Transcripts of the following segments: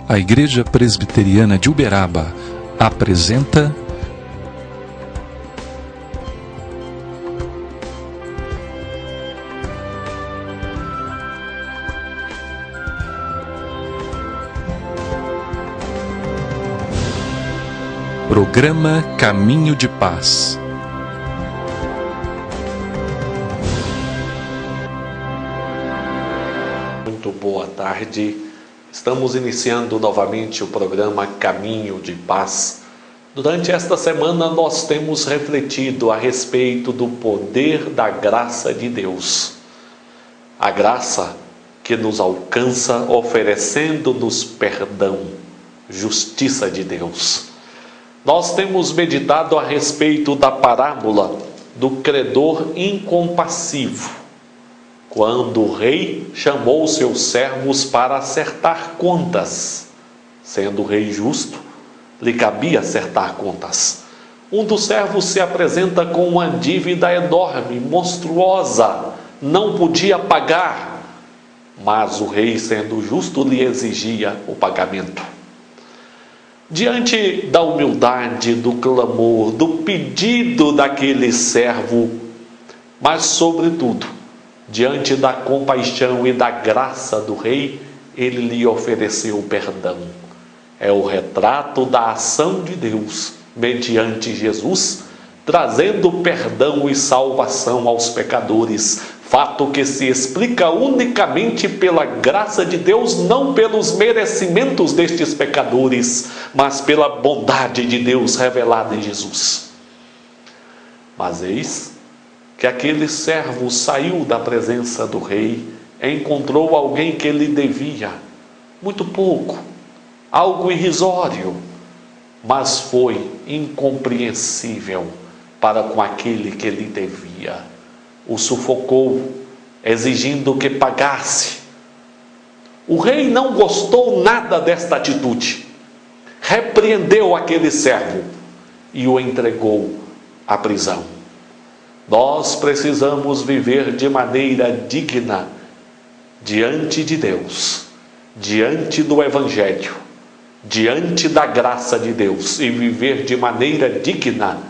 A Igreja Presbiteriana de Uberaba apresenta Programa Caminho de Paz. Muito boa tarde. Estamos iniciando novamente o programa Caminho de Paz. Durante esta semana nós temos refletido a respeito do poder da graça de Deus. A graça que nos alcança oferecendo-nos perdão, justiça de Deus. Nós temos meditado a respeito da parábola do credor incompassivo, quando o rei chamou seus servos para acertar contas. Sendo o rei justo, lhe cabia acertar contas. Um dos servos se apresenta com uma dívida enorme, monstruosa, não podia pagar, mas o rei, sendo justo, lhe exigia o pagamento. Diante da humildade, do clamor, do pedido daquele servo, mas sobretudo, diante da compaixão e da graça do rei, ele lhe ofereceu perdão. É o retrato da ação de Deus, mediante Jesus, trazendo perdão e salvação aos pecadores, fato que se explica unicamente pela graça de Deus, não pelos merecimentos destes pecadores, mas pela bondade de Deus revelada em Jesus. Mas eis que aquele servo saiu da presença do rei, encontrou alguém que lhe devia muito pouco, algo irrisório, mas foi incompreensível para com aquele que lhe devia. O sufocou, exigindo que pagasse. O rei não gostou nada desta atitude, repreendeu aquele servo e o entregou à prisão. Nós precisamos viver de maneira digna diante de Deus, diante do Evangelho, diante da graça de Deus. E viver de maneira digna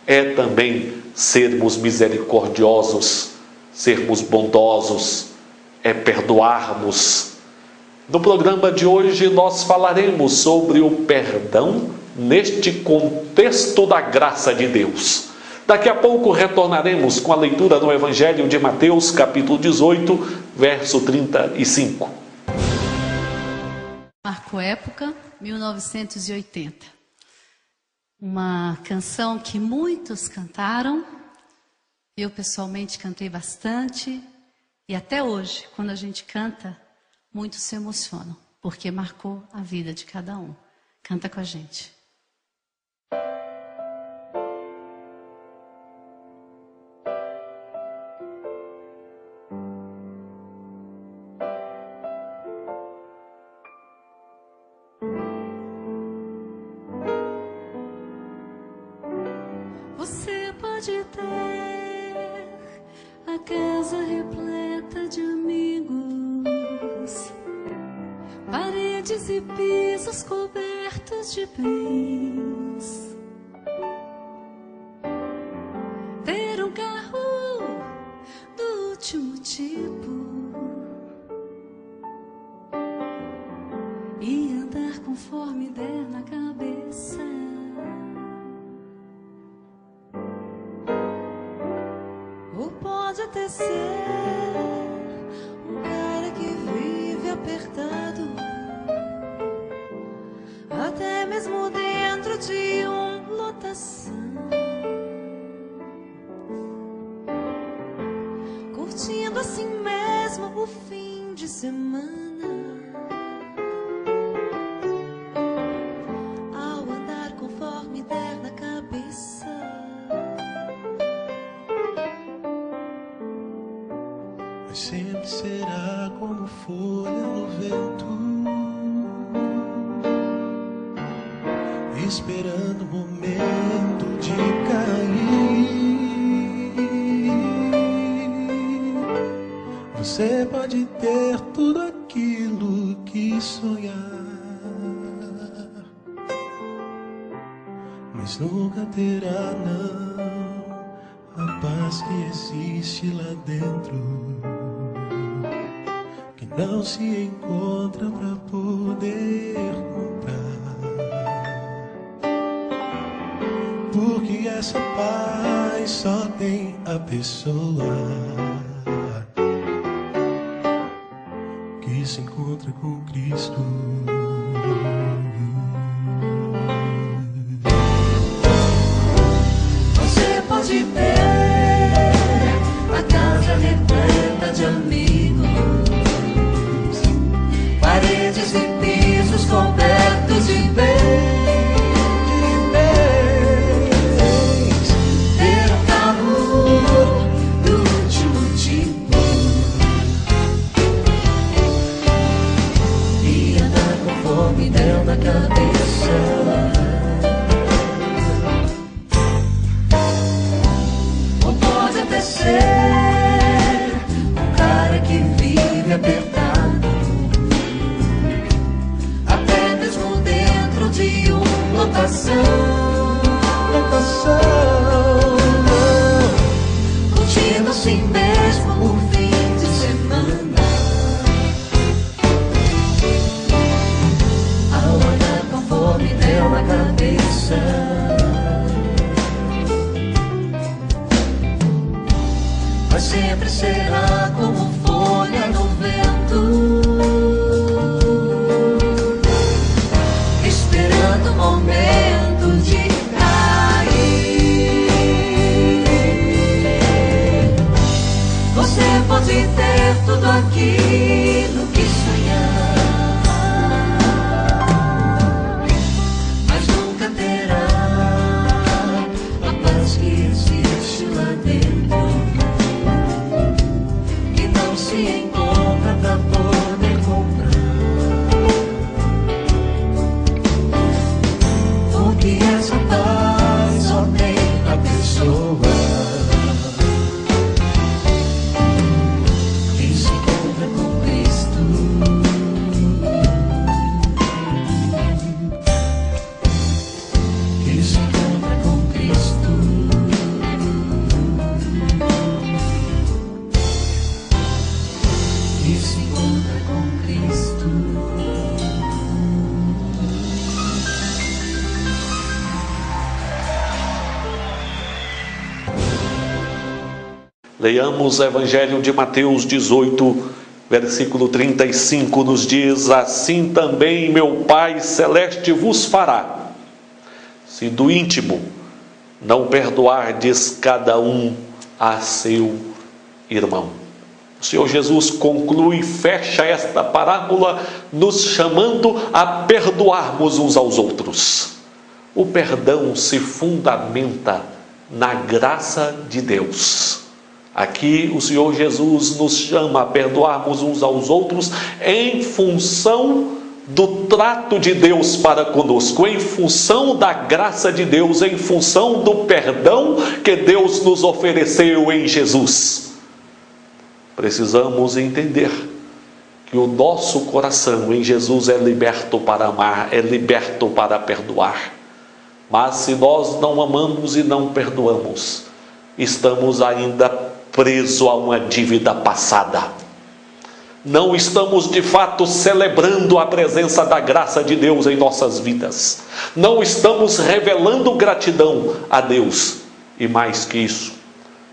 é também sermos misericordiosos, sermos bondosos, é perdoarmos. No programa de hoje nós falaremos sobre o perdão neste contexto da graça de Deus. Daqui a pouco retornaremos com a leitura do Evangelho de Mateus, capítulo 18, verso 35. Marcou época, 1980. Uma canção que muitos cantaram, eu pessoalmente cantei bastante, e até hoje, quando a gente canta, muitos se emocionam, porque marcou a vida de cada um. Canta com a gente. Você pode ter a casa repleta de amigos, paredes e pisos cobertos de bens, ter um carro do último tipo e andar conforme der na cabeça. Ou pode até ser um cara que vive apertado, até mesmo dentro de uma lotação, curtindo assim mesmo o fim de semana, ao andar conforme der na cabeça. Sempre será como folha no vento, esperando o momento de cair. Você pode ter tudo aquilo que sonhar, mas nunca terá não a paz que existe lá dentro, que não se encontra pra poder comprar. Porque essa paz só tem a pessoa que se encontra com Cristo. Você pode ter a casa repleta de amigos, paredes e pisos cobertos de bens, ter um carro do último tipo e andar conforme der na cabeça. Ou pode até ser um cara que vive apertado, até mesmo dentro de uma lotação, curtindo assim mesmo o fim de semana, ao andar conforme der na cabeça. Mas sempre será como folha no vento, esperando o momento de cair. Você pode ter tudo aquilo que sonhar, mas nunca terá a paz que existe lá dentro, que não se encontra pra poder comprar. Porque essa paz só tem a pessoa que se encontra com Cristo. Que se encontra com Cristo. Que se encontra com Cristo. Leiamos o Evangelho de Mateus 18, versículo 35, nos diz: assim também meu Pai Celeste vos fará, se do íntimo não perdoardes cada um a seu irmão. O Senhor Jesus conclui, fecha esta parábola nos chamando a perdoarmos uns aos outros. O perdão se fundamenta na graça de Deus. Aqui o Senhor Jesus nos chama a perdoarmos uns aos outros em função do trato de Deus para conosco, em função da graça de Deus, em função do perdão que Deus nos ofereceu em Jesus. Precisamos entender que o nosso coração em Jesus é liberto para amar, é liberto para perdoar. Mas se nós não amamos e não perdoamos, estamos ainda presos a uma dívida passada. Não estamos de fato celebrando a presença da graça de Deus em nossas vidas. Não estamos revelando gratidão a Deus. E mais que isso,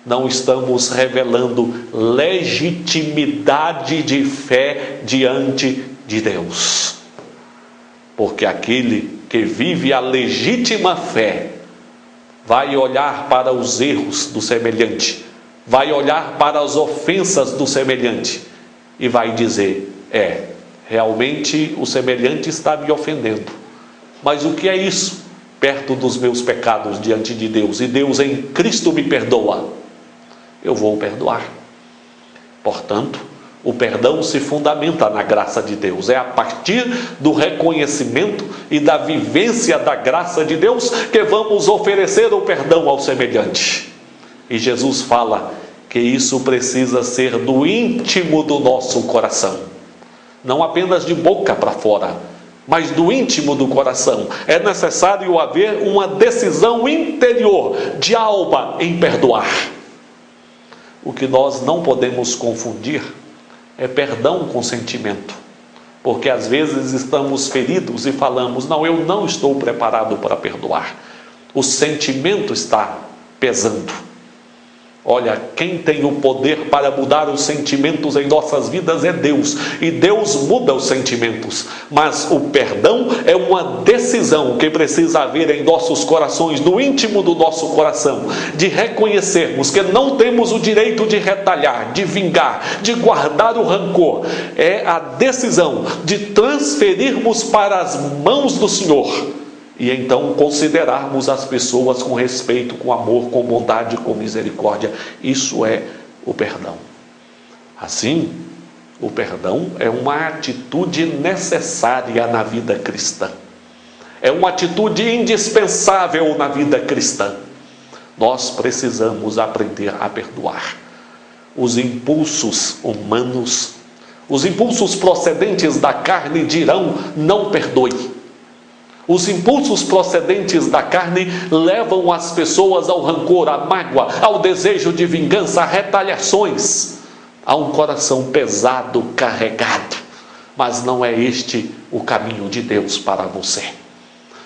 não estamos revelando legitimidade de fé diante de Deus. Porque aquele que vive a legítima fé vai olhar para os erros do semelhante, vai olhar para as ofensas do semelhante e vai dizer: realmente o semelhante está me ofendendo, mas o que é isso perto dos meus pecados diante de Deus? E Deus em Cristo me perdoa, eu vou perdoar. Portanto, o perdão se fundamenta na graça de Deus. É a partir do reconhecimento e da vivência da graça de Deus que vamos oferecer o perdão ao semelhante. E Jesus fala que isso precisa ser do íntimo do nosso coração, não apenas de boca para fora, mas do íntimo do coração. É necessário haver uma decisão interior de alma em perdoar. O que nós não podemos confundir é perdão com sentimento. Porque às vezes estamos feridos e falamos: não, eu não estou preparado para perdoar. O sentimento está pesando. Olha, quem tem o poder para mudar os sentimentos em nossas vidas é Deus. E Deus muda os sentimentos. Mas o perdão é uma decisão que precisa haver em nossos corações, no íntimo do nosso coração, de reconhecermos que não temos o direito de retalhar, de vingar, de guardar o rancor. É a decisão de transferirmos para as mãos do Senhor. E então considerarmos as pessoas com respeito, com amor, com bondade, com misericórdia. Isso é o perdão. Assim, o perdão é uma atitude necessária na vida cristã. É uma atitude indispensável na vida cristã. Nós precisamos aprender a perdoar. Os impulsos humanos, os impulsos procedentes da carne dirão: não perdoe. Os impulsos procedentes da carne levam as pessoas ao rancor, à mágoa, ao desejo de vingança, a retaliações, a um coração pesado, carregado. Mas não é este o caminho de Deus para você.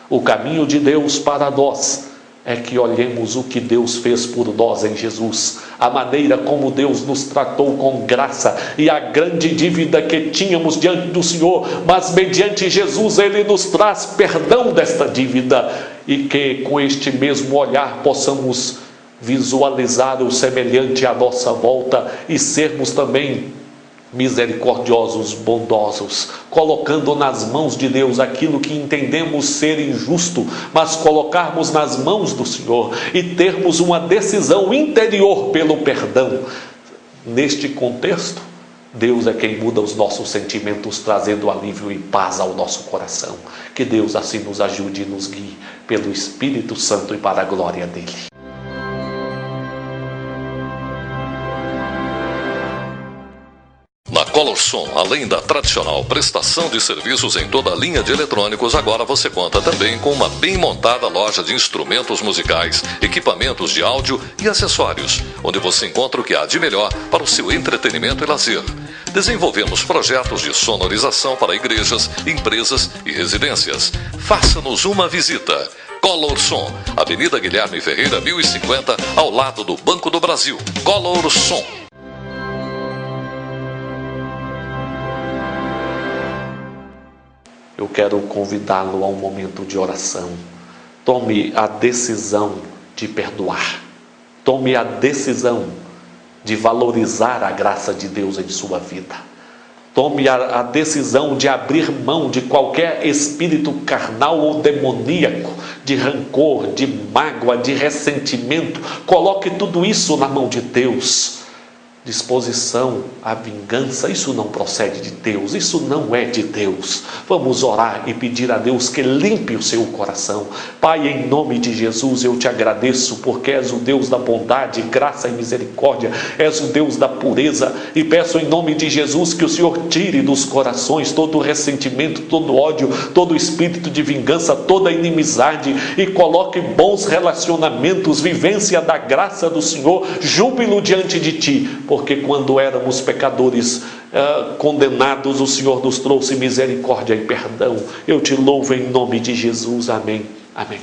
O caminho de Deus para nós é que olhemos o que Deus fez por nós em Jesus, a maneira como Deus nos tratou com graça e a grande dívida que tínhamos diante do Senhor, mas mediante Jesus Ele nos traz perdão desta dívida, e que com este mesmo olhar possamos visualizar o semelhante à nossa volta e sermos também misericordiosos, bondosos, colocando nas mãos de Deus aquilo que entendemos ser injusto, mas colocarmos nas mãos do Senhor e termos uma decisão interior pelo perdão. Neste contexto, Deus é quem muda os nossos sentimentos, trazendo alívio e paz ao nosso coração. Que Deus assim nos ajude e nos guie pelo Espírito Santo e para a glória dele. Na Colorsom, além da tradicional prestação de serviços em toda a linha de eletrônicos, agora você conta também com uma bem montada loja de instrumentos musicais, equipamentos de áudio e acessórios, onde você encontra o que há de melhor para o seu entretenimento e lazer. Desenvolvemos projetos de sonorização para igrejas, empresas e residências. Faça-nos uma visita. Colorsom, Avenida Guilherme Ferreira, 1050, ao lado do Banco do Brasil. Colorsom. Eu quero convidá-lo a um momento de oração. Tome a decisão de perdoar. Tome a decisão de valorizar a graça de Deus em sua vida. Tome a decisão de abrir mão de qualquer espírito carnal ou demoníaco, de rancor, de mágoa, de ressentimento. Coloque tudo isso na mão de Deus. Disposição à vingança, isso não procede de Deus, isso não é de Deus. Vamos orar e pedir a Deus que limpe o seu coração. Pai, em nome de Jesus, eu te agradeço, porque és o Deus da bondade, graça e misericórdia, és o Deus da pureza, e peço em nome de Jesus que o Senhor tire dos corações todo o ressentimento, todo o ódio, todo o espírito de vingança, toda a inimizade, e coloque bons relacionamentos, vivência da graça do Senhor, júbilo diante de ti, porque quando éramos pecadores condenados, o Senhor nos trouxe misericórdia e perdão. Eu te louvo em nome de Jesus, amém, amém.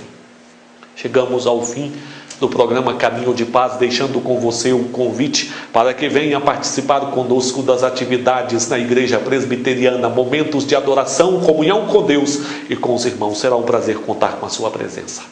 Chegamos ao fim do programa Caminho de Paz, deixando com você um convite para que venha participar conosco das atividades na Igreja Presbiteriana, momentos de adoração, comunhão com Deus e com os irmãos. Será um prazer contar com a sua presença.